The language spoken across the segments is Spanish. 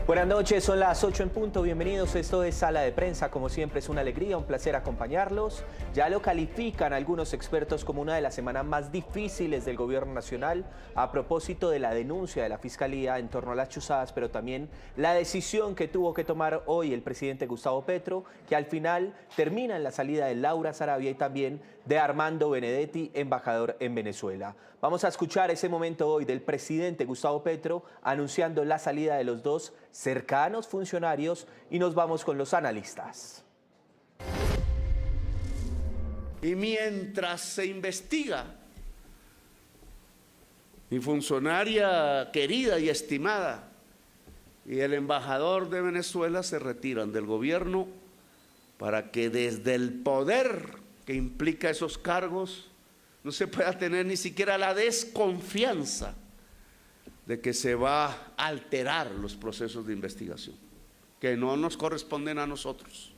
Buenas noches, son las 8 en punto, bienvenidos, esto es Sala de Prensa, como siempre es una alegría, un placer acompañarlos. Ya lo califican algunos expertos como una de las semanas más difíciles del gobierno nacional a propósito de la denuncia de la Fiscalía en torno a las chuzadas, pero también la decisión que tuvo que tomar hoy el presidente Gustavo Petro, que al final termina en la salida de Laura Sarabia y también de Armando Benedetti, embajador en Venezuela. Vamos a escuchar ese momento hoy del presidente Gustavo Petro anunciando la salida de los dos cercanos funcionarios y nos vamos con los analistas. Y mientras se investiga, mi funcionaria querida y estimada y el embajador de Venezuela se retiran del gobierno para que desde el poder que implica esos cargos no se pueda tener ni siquiera la desconfianza de que se va a alterar los procesos de investigación, que no nos corresponden a nosotros,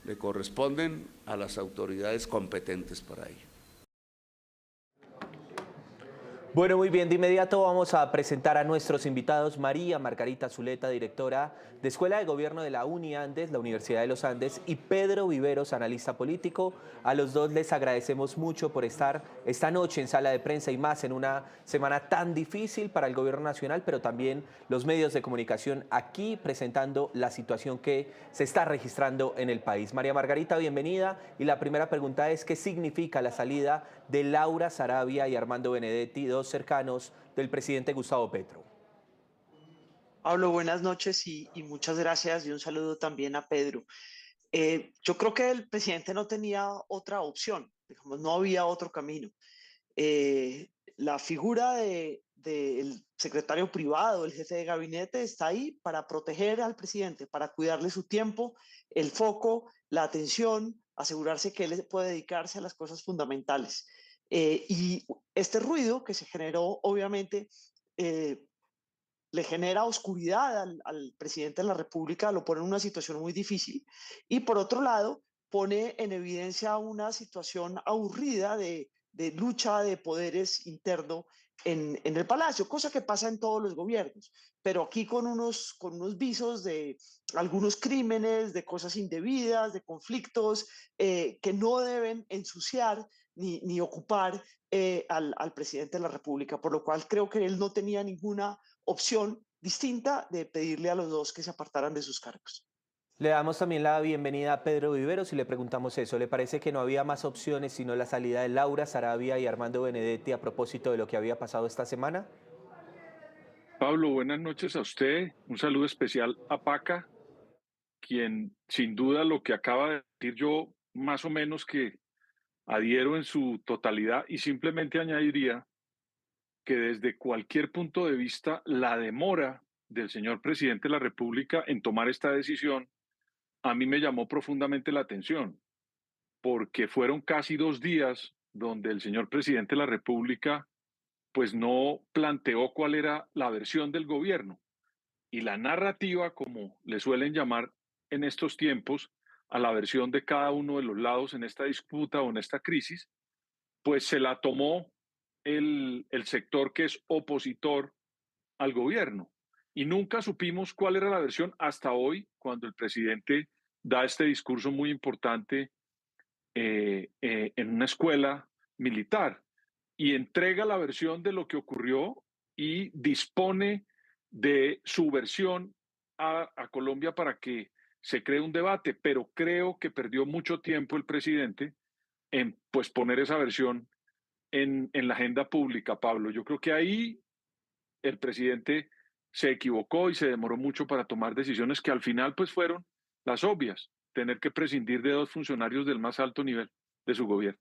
le corresponden a las autoridades competentes para ello. Bueno, muy bien, de inmediato vamos a presentar a nuestros invitados. María Margarita Zuleta, directora de Escuela de Gobierno de la UniAndes, la Universidad de los Andes, y Pedro Viveros, analista político. A los dos les agradecemos mucho por estar esta noche en Sala de Prensa y más en una semana tan difícil para el gobierno nacional, pero también los medios de comunicación aquí presentando la situación que se está registrando en el país. María Margarita, bienvenida. Y la primera pregunta es, ¿qué significa la salida de Laura Sarabia y Armando Benedetti, dos cercanos del presidente Gustavo Petro? Pablo, buenas noches y muchas gracias y un saludo también a Pedro. Yo creo que el presidente no tenía otra opción, digamos, no había otro camino. La figura del secretario privado, el jefe de gabinete, está ahí para proteger al presidente, para cuidarle su tiempo, el foco, la atención, asegurarse que él puede dedicarse a las cosas fundamentales. Y este ruido que se generó, obviamente, le genera oscuridad al presidente de la República, lo pone en una situación muy difícil y por otro lado pone en evidencia una situación aburrida de lucha de poderes interno en el Palacio, cosa que pasa en todos los gobiernos, pero aquí con unos visos de algunos crímenes, de cosas indebidas, de conflictos que no deben ensuciar ni ocupar al presidente de la República, por lo cual creo que él no tenía ninguna opción distinta de pedirle a los dos que se apartaran de sus cargos. Le damos también la bienvenida a Pedro Viveros y le preguntamos eso. ¿Le parece que no había más opciones sino la salida de Laura Sarabia y Armando Benedetti a propósito de lo que había pasado esta semana? Pablo, buenas noches a usted. Un saludo especial a Paca, quien sin duda lo que acaba de decir yo más o menos que adhiero en su totalidad y simplemente añadiría que desde cualquier punto de vista la demora del señor presidente de la República en tomar esta decisión a mí me llamó profundamente la atención, porque fueron casi 2 días donde el señor presidente de la República pues no planteó cuál era la versión del gobierno y la narrativa, como le suelen llamar en estos tiempos, a la versión de cada uno de los lados en esta disputa o en esta crisis, pues se la tomó el sector que es opositor al gobierno. Y nunca supimos cuál era la versión hasta hoy, cuando el presidente da este discurso muy importante en una escuela militar y entrega la versión de lo que ocurrió y dispone de su versión a Colombia para que se cree un debate, pero creo que perdió mucho tiempo el presidente en pues poner esa versión en la agenda pública, Pablo. Yo creo que ahí el presidente se equivocó y se demoró mucho para tomar decisiones que al final pues fueron las obvias, tener que prescindir de dos funcionarios del más alto nivel de su gobierno.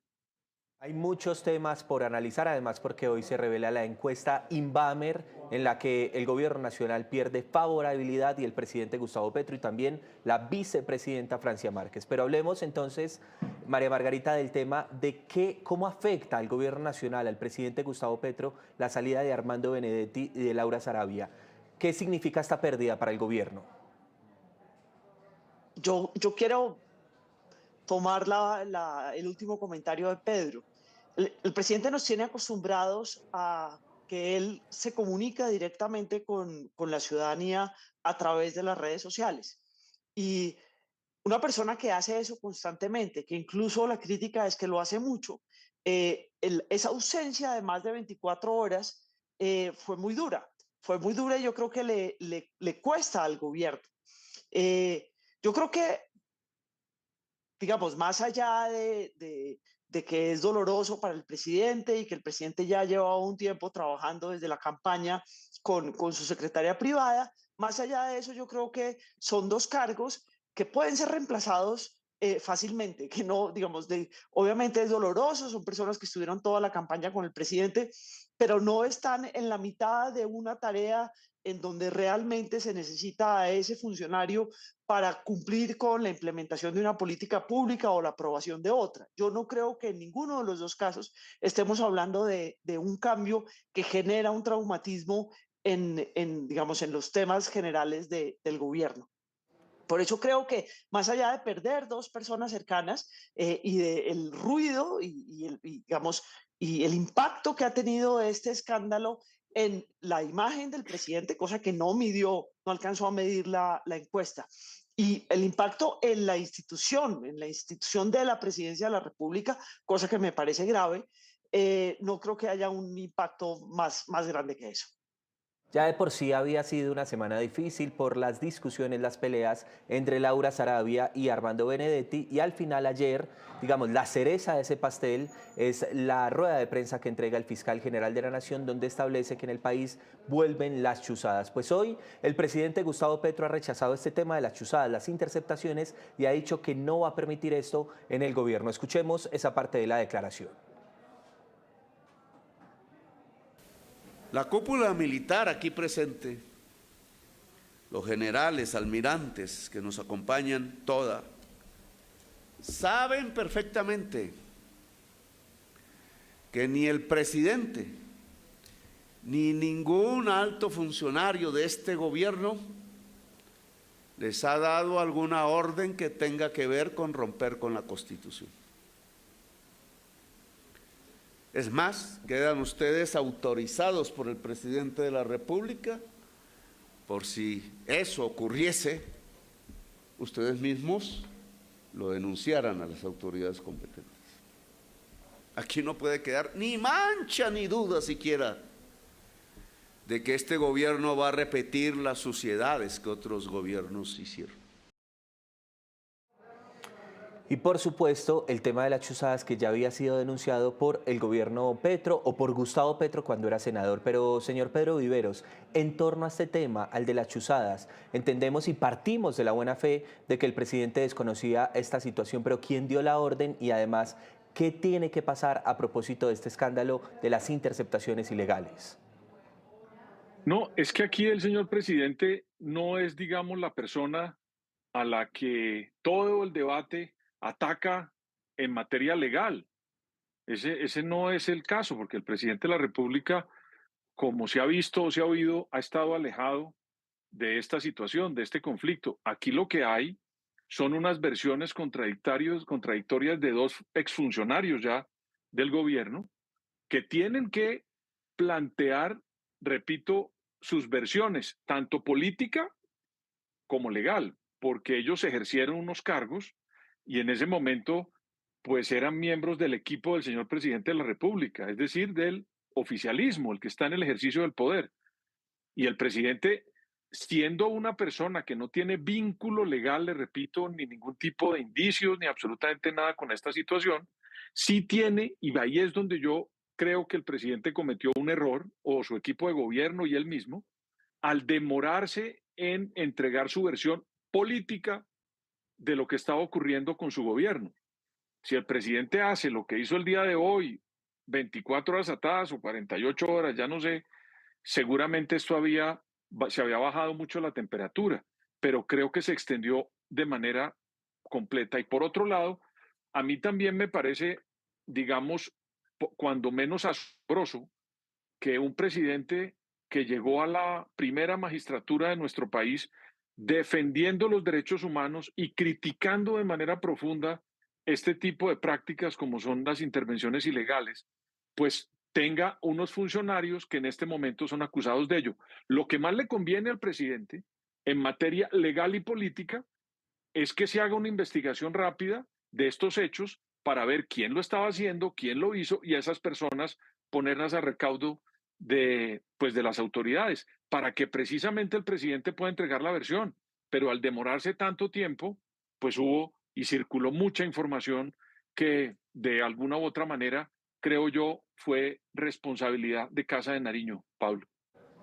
Hay muchos temas por analizar, además porque hoy se revela la encuesta Inbamer en la que el gobierno nacional pierde favorabilidad y el presidente Gustavo Petro y también la vicepresidenta Francia Márquez. Pero hablemos entonces, María Margarita, del tema de cómo afecta al gobierno nacional, al presidente Gustavo Petro, la salida de Armando Benedetti y de Laura Sarabia. ¿Qué significa esta pérdida para el gobierno? Yo quiero tomar el último comentario de Pedro. El presidente nos tiene acostumbrados a porque él se comunica directamente con la ciudadanía a través de las redes sociales. Y una persona que hace eso constantemente, que incluso la crítica es que lo hace mucho, esa ausencia de más de 24 horas fue muy dura y yo creo que le cuesta al gobierno. Yo creo que, digamos, más allá de que es doloroso para el presidente y que el presidente ya lleva un tiempo trabajando desde la campaña con su secretaria privada, más allá de eso yo creo que son dos cargos que pueden ser reemplazados fácilmente, que no, digamos, obviamente es doloroso, son personas que estuvieron toda la campaña con el presidente, pero no están en la mitad de una tarea en donde realmente se necesita a ese funcionario para cumplir con la implementación de una política pública o la aprobación de otra. Yo no creo que en ninguno de los dos casos estemos hablando de un cambio que genera un traumatismo digamos, en los temas generales del gobierno. Por eso creo que más allá de perder dos personas cercanas y del ruido digamos, y el impacto que ha tenido este escándalo en la imagen del presidente, cosa que no midió, no alcanzó a medir la encuesta, y el impacto en la institución de la presidencia de la República, cosa que me parece grave, no creo que haya un impacto más grande que eso. Ya de por sí había sido una semana difícil por las discusiones, las peleas entre Laura Sarabia y Armando Benedetti y al final ayer, digamos, la cereza de ese pastel es la rueda de prensa que entrega el fiscal general de la Nación donde establece que en el país vuelven las chuzadas. Pues hoy el presidente Gustavo Petro ha rechazado este tema de las chuzadas, las interceptaciones y ha dicho que no va a permitir esto en el gobierno. Escuchemos esa parte de la declaración. La cúpula militar aquí presente, los generales, almirantes que nos acompañan toda, saben perfectamente que ni el presidente ni ningún alto funcionario de este gobierno les ha dado alguna orden que tenga que ver con romper con la Constitución. Es más, quedan ustedes autorizados por el presidente de la República, por si eso ocurriese, ustedes mismos lo denunciaran a las autoridades competentes. Aquí no puede quedar ni mancha ni duda siquiera de que este gobierno va a repetir las suciedades que otros gobiernos hicieron. Y por supuesto, el tema de las chuzadas que ya había sido denunciado por el gobierno Petro o por Gustavo Petro cuando era senador. Pero, señor Pedro Viveros, en torno a este tema, al de las chuzadas, entendemos y partimos de la buena fe de que el presidente desconocía esta situación, pero ¿quién dio la orden? Y además, ¿qué tiene que pasar a propósito de este escándalo de las interceptaciones ilegales? No, es que aquí el señor presidente no es, digamos, la persona a la que todo el debate ataca en materia legal. Ese no es el caso, porque el presidente de la República, como se ha visto o se ha oído, ha estado alejado de esta situación, de este conflicto. Aquí lo que hay son unas versiones contradictorias de dos exfuncionarios ya del gobierno que tienen que plantear, repito, sus versiones, tanto política como legal, porque ellos ejercieron unos cargos y en ese momento pues eran miembros del equipo del señor presidente de la República, es decir, del oficialismo, el que está en el ejercicio del poder. Y el presidente, siendo una persona que no tiene vínculo legal, le repito, ni ningún tipo de indicios, ni absolutamente nada con esta situación, sí tiene, y ahí es donde yo creo que el presidente cometió un error, o su equipo de gobierno y él mismo, al demorarse en entregar su versión política de lo que estaba ocurriendo con su gobierno. Si el presidente hace lo que hizo el día de hoy, 24 horas atrás o 48 horas, ya no sé, seguramente se había bajado mucho la temperatura, pero creo que se extendió de manera completa. Y por otro lado, a mí también me parece, digamos, cuando menos asombroso que un presidente que llegó a la primera magistratura de nuestro país defendiendo los derechos humanos y criticando de manera profunda este tipo de prácticas como son las intervenciones ilegales, pues tenga unos funcionarios que en este momento son acusados de ello. Lo que más le conviene al presidente en materia legal y política es que se haga una investigación rápida de estos hechos para ver quién lo estaba haciendo, quién lo hizo y a esas personas ponerlas a recaudo de las autoridades para que precisamente el presidente pueda entregar la versión. Pero al demorarse tanto tiempo, pues hubo y circuló mucha información que de alguna u otra manera, creo yo, fue responsabilidad de Casa de Nariño, Pablo.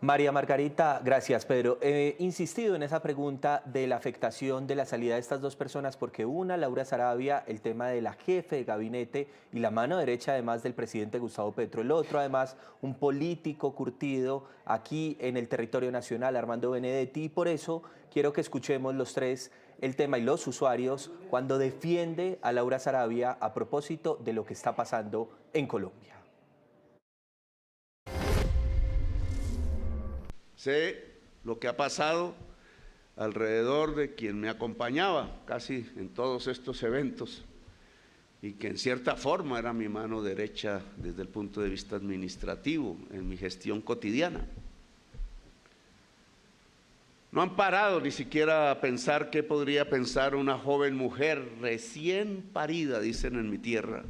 María Margarita, gracias Pedro. He insistido en esa pregunta de la afectación de la salida de estas dos personas porque una, Laura Sarabia, el tema de la jefe de gabinete y la mano derecha además del presidente Gustavo Petro. El otro además, un político curtido aquí en el territorio nacional, Armando Benedetti. Y por eso quiero que escuchemos los tres el tema y los usuarios cuando defiende a Laura Sarabia a propósito de lo que está pasando en Colombia. Sé lo que ha pasado alrededor de quien me acompañaba casi en todos estos eventos y que en cierta forma era mi mano derecha desde el punto de vista administrativo en mi gestión cotidiana. No han parado ni siquiera a pensar qué podría pensar una joven mujer recién parida, dicen en mi tierra,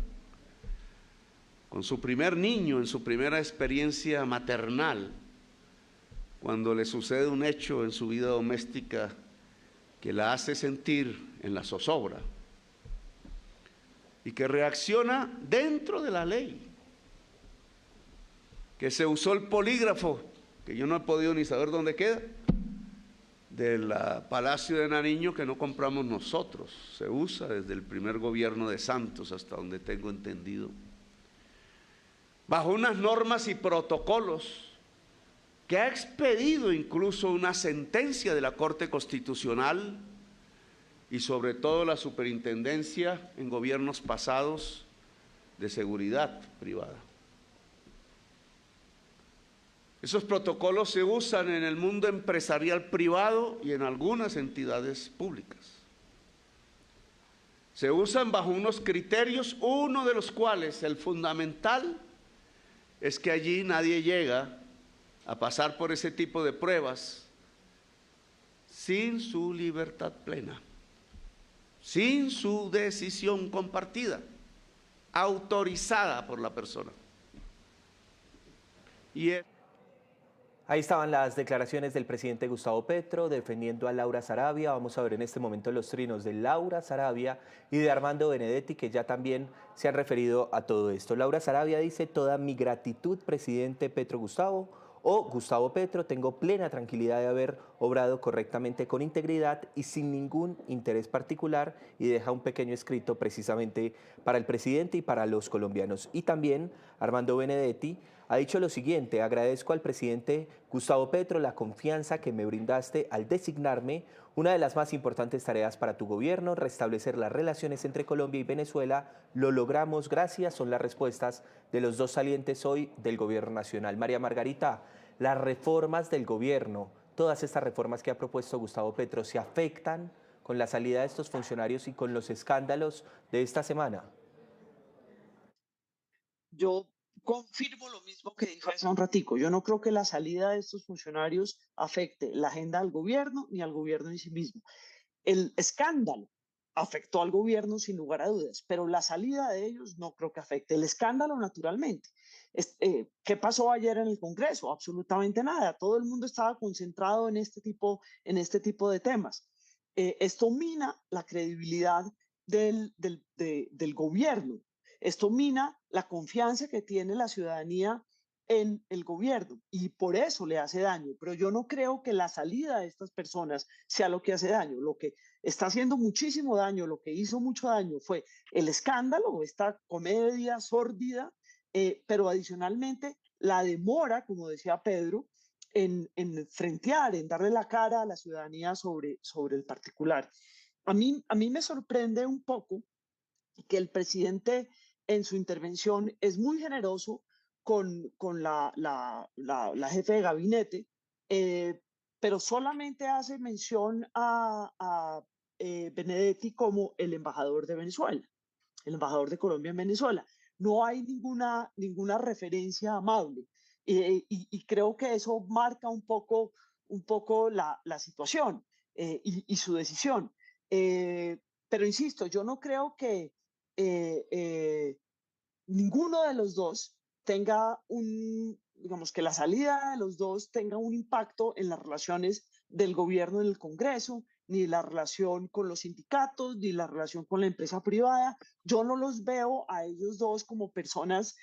con su primer niño en su primera experiencia maternal, cuando le sucede un hecho en su vida doméstica que la hace sentir en la zozobra y que reacciona dentro de la ley, que se usó el polígrafo, que yo no he podido ni saber dónde queda, del Palacio de Nariño, que no compramos nosotros, se usa desde el primer gobierno de Santos hasta donde tengo entendido, bajo unas normas y protocolos que ha expedido incluso una sentencia de la Corte Constitucional y sobre todo la superintendencia en gobiernos pasados de seguridad privada. Esos protocolos se usan en el mundo empresarial privado y en algunas entidades públicas. Se usan bajo unos criterios, uno de los cuales, el fundamental, es que allí nadie llega a pasar por ese tipo de pruebas sin su libertad plena, sin su decisión compartida, autorizada por la persona. Ahí estaban las declaraciones del presidente Gustavo Petro defendiendo a Laura Sarabia. Vamos a ver en este momento los trinos de Laura Sarabia y de Armando Benedetti, que ya también se han referido a todo esto. Laura Sarabia dice: toda mi gratitud, presidente Petro Gustavo o Gustavo Petro, tengo plena tranquilidad de haber obrado correctamente con integridad y sin ningún interés particular, y deja un pequeño escrito precisamente para el presidente y para los colombianos. Y también Armando Benedetti ha dicho lo siguiente: agradezco al presidente Gustavo Petro la confianza que me brindaste al designarme una de las más importantes tareas para tu gobierno, restablecer las relaciones entre Colombia y Venezuela. Lo logramos, gracias, son las respuestas de los dos salientes hoy del gobierno nacional. María Margarita, las reformas del gobierno, todas estas reformas que ha propuesto Gustavo Petro, ¿se afectan con la salida de estos funcionarios y con los escándalos de esta semana? Yo confirmo lo mismo que dije hace un ratico. Yo no creo que la salida de estos funcionarios afecte la agenda del gobierno ni al gobierno en sí mismo. El escándalo afectó al gobierno sin lugar a dudas, pero la salida de ellos no creo que afecte. El escándalo, naturalmente. ¿Qué pasó ayer en el Congreso? Absolutamente nada. Todo el mundo estaba concentrado en este tipo de temas. Esto mina la credibilidad del gobierno. Esto mina la confianza que tiene la ciudadanía en el gobierno y por eso le hace daño. Pero yo no creo que la salida de estas personas sea lo que hace daño. Lo que está haciendo muchísimo daño, lo que hizo mucho daño fue el escándalo, esta comedia sórdida, pero adicionalmente la demora, como decía Pedro, en frentear, en darle la cara a la ciudadanía sobre el particular. A mí me sorprende un poco que el presidente en su intervención es muy generoso con la jefe de gabinete, pero solamente hace mención a Benedetti como el embajador de Venezuela, el embajador de Colombia en Venezuela. no hay ninguna referencia amable. Y creo que eso marca un poco la situación y su decisión. Pero insisto, yo no creo que eh, eh, ninguno de los dos tenga digamos, que la salida de los dos tenga un impacto en las relaciones del gobierno en el Congreso, ni la relación con los sindicatos, ni la relación con la empresa privada. Yo no los veo a ellos dos como personas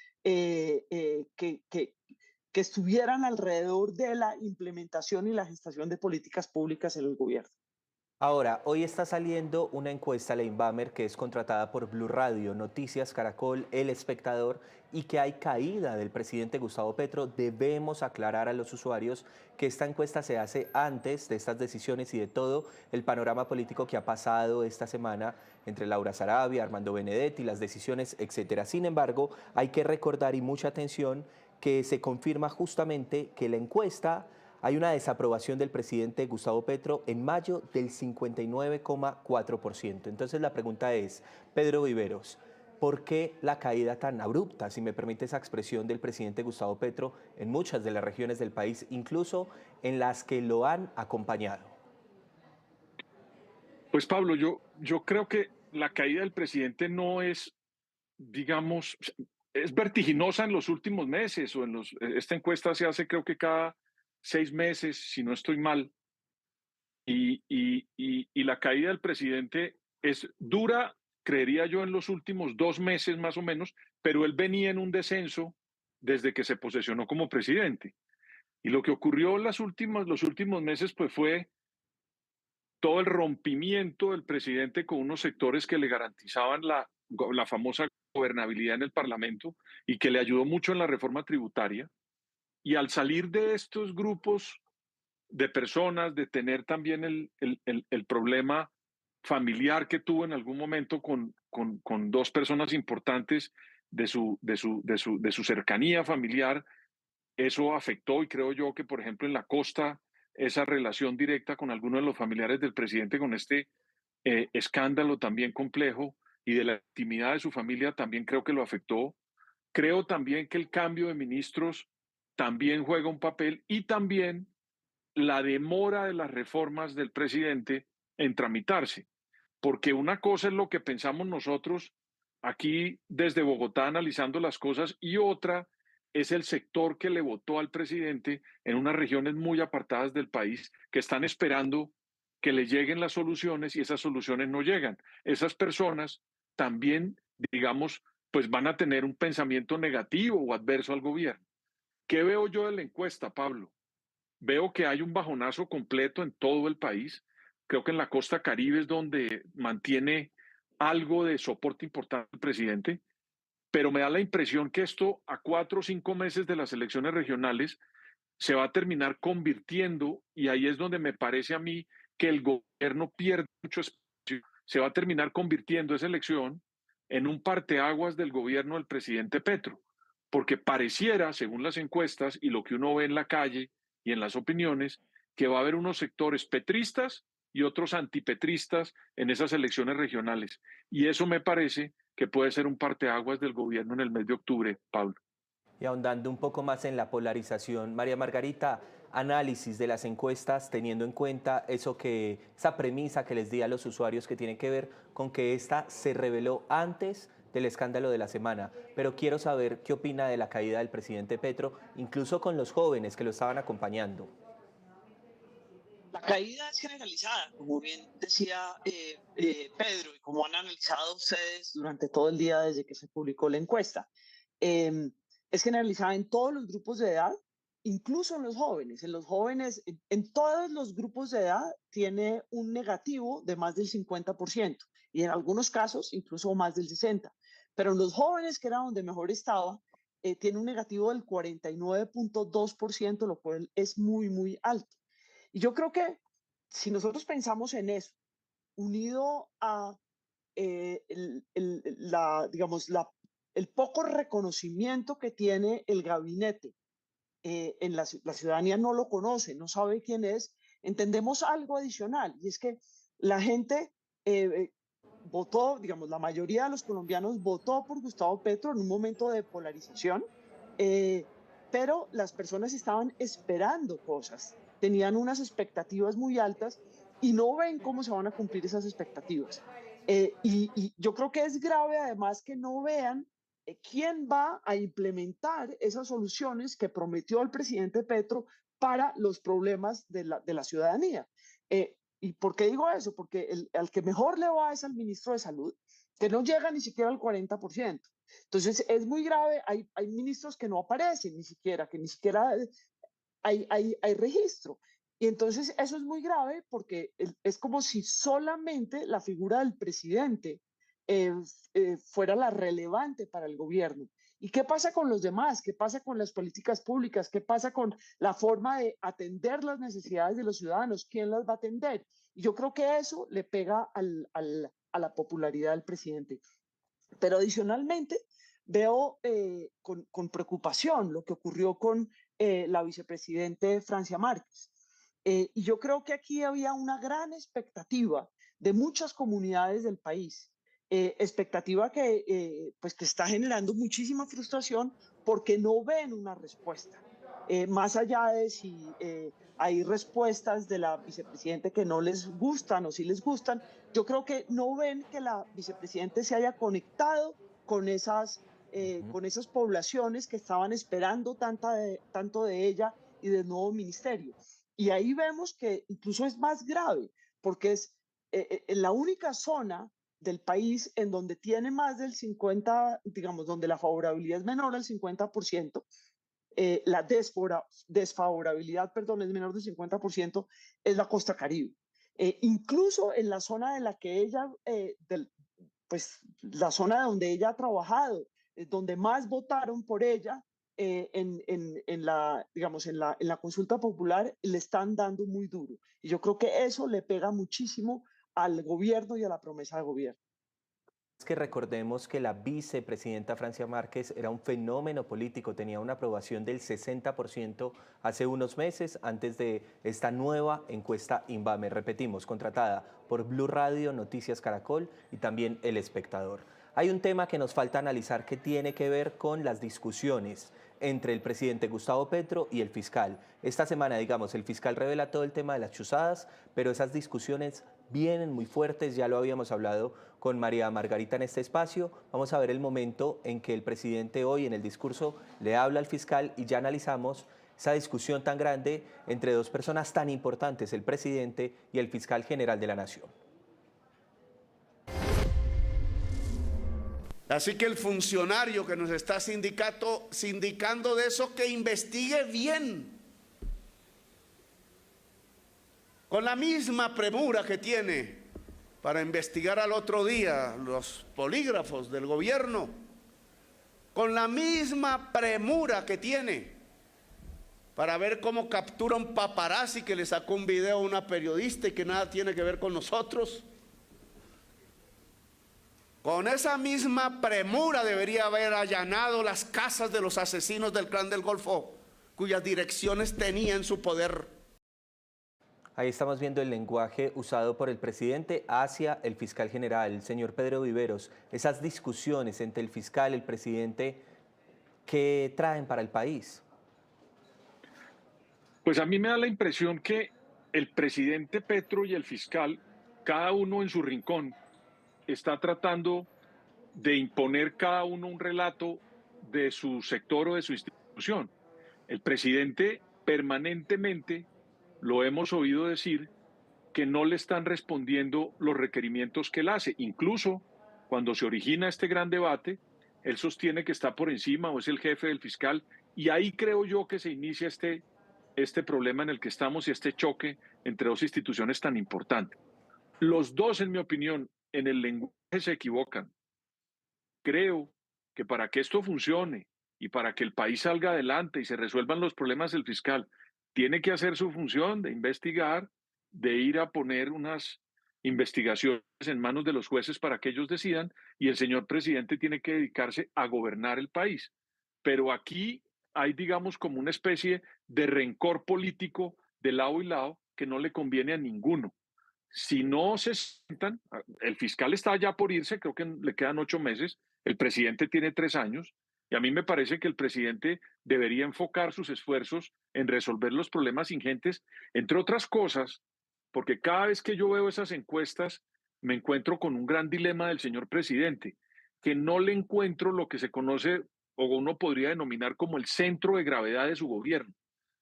que estuvieran alrededor de la implementación y la gestación de políticas públicas en el gobierno. Ahora, hoy está saliendo una encuesta, la Inbamer, que es contratada por Blue Radio, Noticias, Caracol, El Espectador, y que hay caída del presidente Gustavo Petro. Debemos aclarar a los usuarios que esta encuesta se hace antes de estas decisiones y de todo el panorama político que ha pasado esta semana entre Laura Sarabia, Armando Benedetti, las decisiones, etcétera. Sin embargo, hay que recordar, y mucha atención, que se confirma justamente que la encuesta, hay una desaprobación del presidente Gustavo Petro en mayo del 59,4%. Entonces la pregunta es, Pedro Viveros, ¿por qué la caída tan abrupta, si me permite esa expresión, del presidente Gustavo Petro en muchas de las regiones del país, incluso en las que lo han acompañado? Pues Pablo, yo creo que la caída del presidente no es, digamos, es vertiginosa en los últimos meses esta encuesta se hace creo que cada 6 meses, si no estoy mal, y la caída del presidente es dura, creería yo, en los últimos 2 meses más o menos, pero él venía en un descenso desde que se posesionó como presidente. Y lo que ocurrió en los últimos meses pues fue todo el rompimiento del presidente con unos sectores que le garantizaban la famosa gobernabilidad en el Parlamento y que le ayudó mucho en la reforma tributaria. Y al salir de estos grupos de personas, de tener también el problema familiar que tuvo en algún momento con dos personas importantes de su cercanía familiar, eso afectó y creo yo que, por ejemplo, en la costa, esa relación directa con algunos de los familiares del presidente con este escándalo también complejo y de la intimidad de su familia también creo que lo afectó. Creo también que el cambio de ministros también juega un papel y también la demora de las reformas del presidente en tramitarse, porque una cosa es lo que pensamos nosotros aquí desde Bogotá analizando las cosas y otra es el sector que le votó al presidente en unas regiones muy apartadas del país que están esperando que le lleguen las soluciones y esas soluciones no llegan. Esas personas también, digamos, pues van a tener un pensamiento negativo o adverso al gobierno. ¿Qué veo yo de la encuesta, Pablo? Veo que hay un bajonazo completo en todo el país. Creo que en la costa Caribe es donde mantiene algo de soporte importante el presidente, pero me da la impresión que esto a 4 o 5 meses de las elecciones regionales se va a terminar convirtiendo, y ahí es donde me parece a mí que el gobierno pierde mucho espacio, se va a terminar convirtiendo esa elección en un parteaguas del gobierno del presidente Petro, porque pareciera, según las encuestas y lo que uno ve en la calle y en las opiniones, que va a haber unos sectores petristas y otros antipetristas en esas elecciones regionales. Y eso me parece que puede ser un parteaguas del gobierno en el mes de octubre, Pablo. Y ahondando un poco más en la polarización, María Margarita, análisis de las encuestas teniendo en cuenta esa premisa que les di a los usuarios que tiene que ver con que esta se reveló antes del escándalo de la semana. Pero quiero saber qué opina de la caída del presidente Petro, incluso con los jóvenes que lo estaban acompañando. La caída es generalizada, como bien decía Pedro, y como han analizado ustedes durante todo el día desde que se publicó la encuesta. Eh, es generalizada en todos los grupos de edad, incluso en los jóvenes. En los jóvenes, en todos los grupos de edad, tiene un negativo de más del 50% y en algunos casos incluso más del 60%. Pero en los jóvenes, que era donde mejor estaba, tiene un negativo del 49,2%, lo cual es muy, muy alto. Y yo creo que si nosotros pensamos en eso, unido a digamos, el poco reconocimiento que tiene el gabinete, la ciudadanía no lo conoce, no sabe quién es, entendemos algo adicional, y es que la gente votó, digamos, la mayoría de los colombianos votó por Gustavo Petro en un momento de polarización, pero las personas estaban esperando cosas, tenían unas expectativas muy altas y no ven cómo se van a cumplir esas expectativas. Y yo creo que es grave además que no vean quién va a implementar esas soluciones que prometió el presidente Petro para los problemas de la ciudadanía. ¿Y por qué digo eso? Porque al que mejor le va es al ministro de Salud, que no llega ni siquiera al 40%. Entonces es muy grave, hay ministros que no aparecen ni siquiera, que ni siquiera hay registro. Y entonces eso es muy grave porque es como si solamente la figura del presidente eh, fuera la relevante para el gobierno. ¿Y qué pasa con los demás? ¿Qué pasa con las políticas públicas? ¿Qué pasa con la forma de atender las necesidades de los ciudadanos? ¿Quién las va a atender? Y yo creo que eso le pega a la popularidad del presidente. Pero adicionalmente, veo con preocupación lo que ocurrió con la vicepresidente Francia Márquez. Y yo creo que aquí había una gran expectativa de muchas comunidades del país, expectativa pues que está generando muchísima frustración porque no ven una respuesta. Más allá de si hay respuestas de la vicepresidenta que no les gustan o si les gustan, yo creo que no ven que la vicepresidenta se haya conectado con esas poblaciones que estaban esperando tanto de ella y del nuevo ministerio. Y ahí vemos que incluso es más grave, porque es en la única zona del país en donde tiene más del 50, digamos, donde la favorabilidad es menor al 50%, la desfavorabilidad, perdón, es menor del 50%, es la costa Caribe. Incluso en la zona de la que ella, pues la zona donde ella ha trabajado, donde más votaron por ella, digamos, en la consulta popular, le están dando muy duro. Y yo creo que eso le pega muchísimo al gobierno y a la promesa de gobierno. Es que recordemos que la vicepresidenta Francia Márquez era un fenómeno político, tenía una aprobación del 60% hace unos meses antes de esta nueva encuesta Inbame, repetimos, contratada por Blue Radio, Noticias Caracol y también El Espectador. Hay un tema que nos falta analizar que tiene que ver con las discusiones entre el presidente Gustavo Petro y el fiscal. Esta semana, digamos, el fiscal revela todo el tema de las chuzadas, pero esas discusiones vienen muy fuertes, ya lo habíamos hablado con María Margarita en este espacio. Vamos a ver el momento en que el presidente hoy en el discurso le habla al fiscal y ya analizamos esa discusión tan grande entre dos personas tan importantes, el presidente y el fiscal general de la Nación. Así que el funcionario que nos está sindicando de eso, que investigue bien, con la misma premura que tiene para investigar al otro día los polígrafos del gobierno, con la misma premura que tiene para ver cómo captura un paparazzi que le sacó un video a una periodista y que nada tiene que ver con nosotros. Con esa misma premura debería haber allanado las casas de los asesinos del Clan del Golfo, cuyas direcciones tenía en su poder. Ahí estamos viendo el lenguaje usado por el presidente hacia el fiscal general, el señor Pedro Viveros. Esas discusiones entre el fiscal y el presidente, ¿qué traen para el país? Pues a mí me da la impresión que el presidente Petro y el fiscal, cada uno en su rincón, está tratando de imponer cada uno un relato de su sector o de su institución. El presidente permanentemente, lo hemos oído decir, que no le están respondiendo los requerimientos que él hace. Incluso cuando se origina este gran debate, él sostiene que está por encima o es el jefe del fiscal, y ahí creo yo que se inicia este problema en el que estamos y este choque entre dos instituciones tan importantes. Los dos, en mi opinión, en el lenguaje se equivocan. Creo que para que esto funcione y para que el país salga adelante y se resuelvan los problemas del fiscal, tiene que hacer su función de investigar, de ir a poner unas investigaciones en manos de los jueces para que ellos decidan, y el señor presidente tiene que dedicarse a gobernar el país. Pero aquí hay, digamos, como una especie de rencor político de lado y lado que no le conviene a ninguno. Si no se sientan, el fiscal está ya por irse, creo que le quedan 8 meses, el presidente tiene 3 años, y a mí me parece que el presidente debería enfocar sus esfuerzos en resolver los problemas ingentes, entre otras cosas, porque cada vez que yo veo esas encuestas, me encuentro con un gran dilema del señor presidente, que no le encuentro lo que se conoce o uno podría denominar como el centro de gravedad de su gobierno.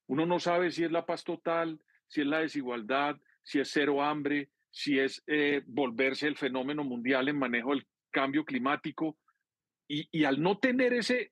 Uno no sabe si es la paz total, si es la desigualdad, si es cero hambre, si es volverse el fenómeno mundial en manejo del cambio climático. Y al no tener ese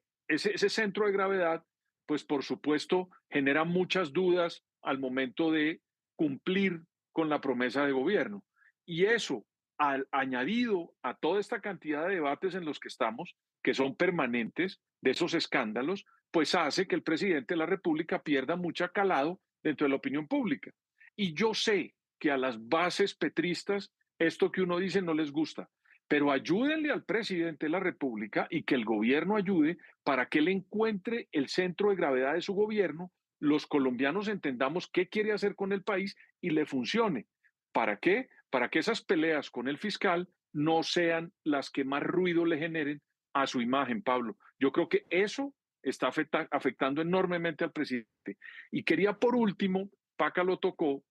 centro de gravedad, pues por supuesto genera muchas dudas al momento de cumplir con la promesa de gobierno. Y eso, añadido a toda esta cantidad de debates en los que estamos, que son permanentes, de esos escándalos, pues hace que el presidente de la República pierda mucha calado dentro de la opinión pública. Y yo sé que a las bases petristas esto que uno dice no les gusta, pero ayúdenle al presidente de la República y que el gobierno ayude para que él encuentre el centro de gravedad de su gobierno, los colombianos entendamos qué quiere hacer con el país y le funcione. ¿Para qué? Para que esas peleas con el fiscal no sean las que más ruido le generen a su imagen, Pablo. Yo creo que eso está afectando enormemente al presidente. Y quería por último, Paca lo tocó,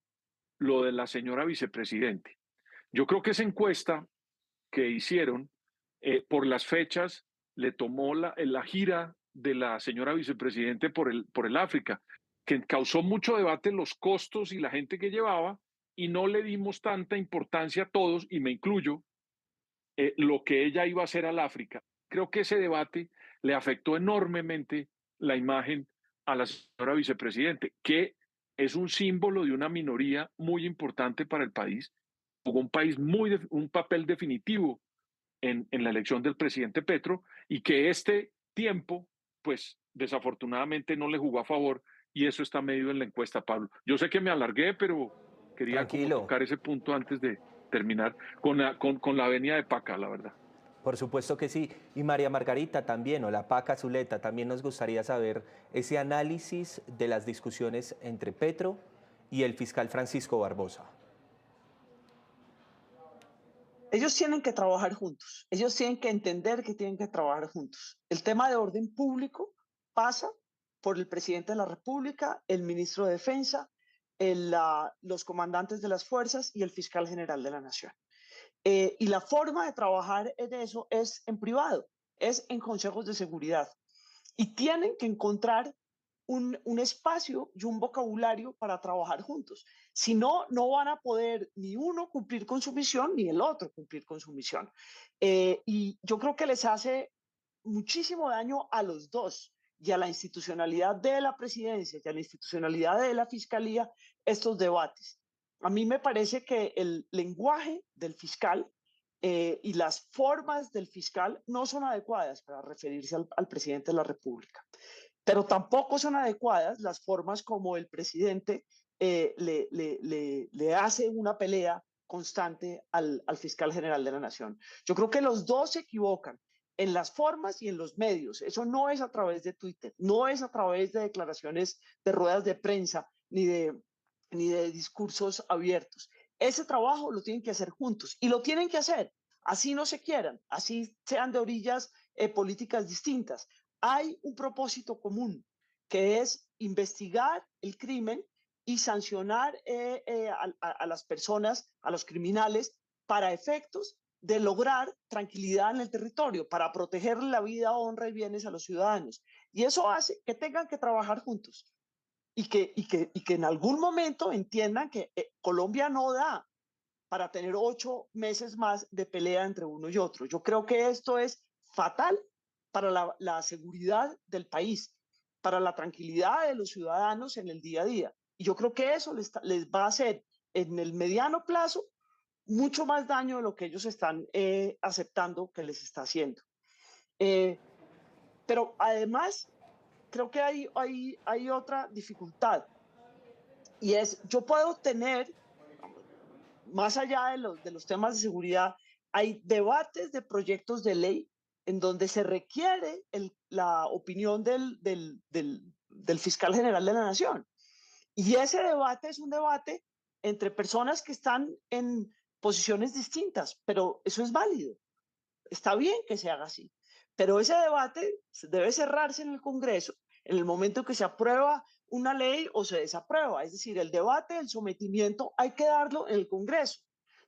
lo de la señora vicepresidente. Yo creo que esa encuesta que hicieron por las fechas le tomó la gira de la señora vicepresidente por el África, que causó mucho debate los costos y la gente que llevaba, y no le dimos tanta importancia a todos, y me incluyo, lo que ella iba a hacer al África. Creo que ese debate le afectó enormemente la imagen a la señora vicepresidente, que es un símbolo de una minoría muy importante para el país, jugó un papel definitivo en la elección del presidente Petro, y que este tiempo, pues desafortunadamente no le jugó a favor, y eso está medido en la encuesta, Pablo. Yo sé que me alargué, pero quería como Tranquilo. tocar ese punto antes de terminar con la venia de Paca, la verdad. Por supuesto que sí. Y María Margarita también, o la Paca Zuleta, también nos gustaría saber ese análisis de las discusiones entre Petro y el fiscal Francisco Barbosa. Ellos tienen que trabajar juntos, ellos tienen que entender que tienen que trabajar juntos. El tema de orden público pasa por el presidente de la República, el ministro de Defensa, los comandantes de las fuerzas y el fiscal general de la Nación. Y la forma de trabajar en eso es en privado, es en consejos de seguridad. Y tienen que encontrar un espacio y un vocabulario para trabajar juntos. Si no, no van a poder ni uno cumplir con su misión, ni el otro cumplir con su misión. Y yo creo que les hace muchísimo daño a los dos y a la institucionalidad de la presidencia y a la institucionalidad de la fiscalía estos debates. A mí me parece que el lenguaje del fiscal y las formas del fiscal no son adecuadas para referirse al presidente de la República. Pero tampoco son adecuadas las formas como el presidente le hace una pelea constante al fiscal general de la Nación. Yo creo que los dos se equivocan en las formas y en los medios. Eso no es a través de Twitter, no es a través de declaraciones de ruedas de prensa ni de discursos abiertos. Ese trabajo lo tienen que hacer juntos y lo tienen que hacer, así no se quieran, así sean de orillas políticas distintas. Hay un propósito común, que es investigar el crimen y sancionar a las personas, a los criminales, para efectos de lograr tranquilidad en el territorio, para proteger la vida, honra y bienes a los ciudadanos. Y eso hace que tengan que trabajar juntos y que en algún momento entiendan que Colombia no da para tener 8 meses más de pelea entre uno y otro. Yo creo que esto es fatal para la seguridad del país, para la tranquilidad de los ciudadanos en el día a día. Y yo creo que eso les va a hacer en el mediano plazo mucho más daño de lo que ellos están aceptando que les está haciendo. Pero además, creo que hay otra dificultad, y es, yo puedo tener, más allá de los temas de seguridad, hay debates de proyectos de ley en donde se requiere la opinión del fiscal general de la Nación. Y ese debate es un debate entre personas que están en posiciones distintas, pero eso es válido. Está bien que se haga así, pero ese debate debe cerrarse en el Congreso en el momento que se aprueba una ley o se desaprueba. Es decir, el debate, el sometimiento, hay que darlo en el Congreso,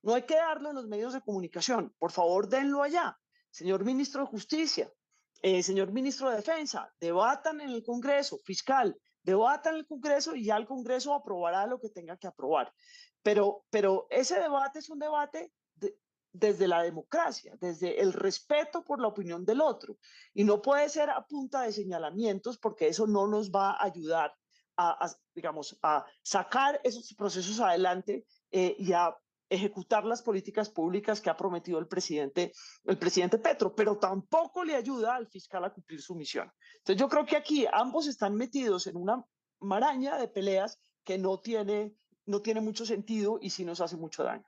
no hay que darlo en los medios de comunicación. Por favor, denlo allá. Señor ministro de Justicia, señor ministro de Defensa, debatan en el Congreso, fiscal, debatan en el Congreso y ya el Congreso aprobará lo que tenga que aprobar. Pero ese debate es un debate desde la democracia, desde el respeto por la opinión del otro. Y no puede ser a punta de señalamientos, porque eso no nos va a ayudar digamos, a sacar esos procesos adelante y a ejecutar las políticas públicas que ha prometido el presidente Petro, pero tampoco le ayuda al fiscal a cumplir su misión. Entonces yo creo que aquí ambos están metidos en una maraña de peleas que no tiene mucho sentido y sí nos hace mucho daño.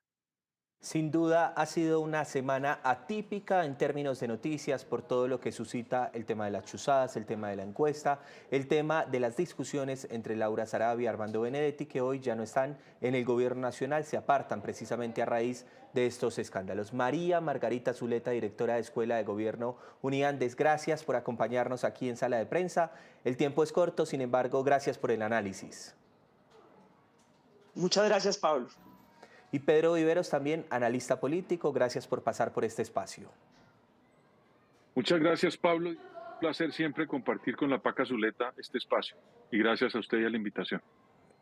Sin duda ha sido una semana atípica en términos de noticias por todo lo que suscita el tema de las chuzadas, el tema de la encuesta, el tema de las discusiones entre Laura Sarabia y Armando Benedetti, que hoy ya no están en el gobierno nacional, se apartan precisamente a raíz de estos escándalos. María Margarita Zuleta, directora de Escuela de Gobierno Uniandes, gracias por acompañarnos aquí en Sala de Prensa. El tiempo es corto, sin embargo, gracias por el análisis. Muchas gracias, Pablo. Y Pedro Viveros, también analista político, gracias por pasar por este espacio. Muchas gracias, Pablo. Un placer siempre compartir con la Paca Zuleta este espacio. Y gracias a usted y a la invitación.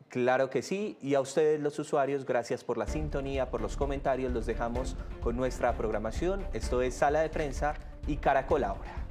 Claro que sí, y a ustedes los usuarios, gracias por la sintonía, por los comentarios. Los dejamos con nuestra programación. Esto es Sala de Prensa y Caracol Ahora.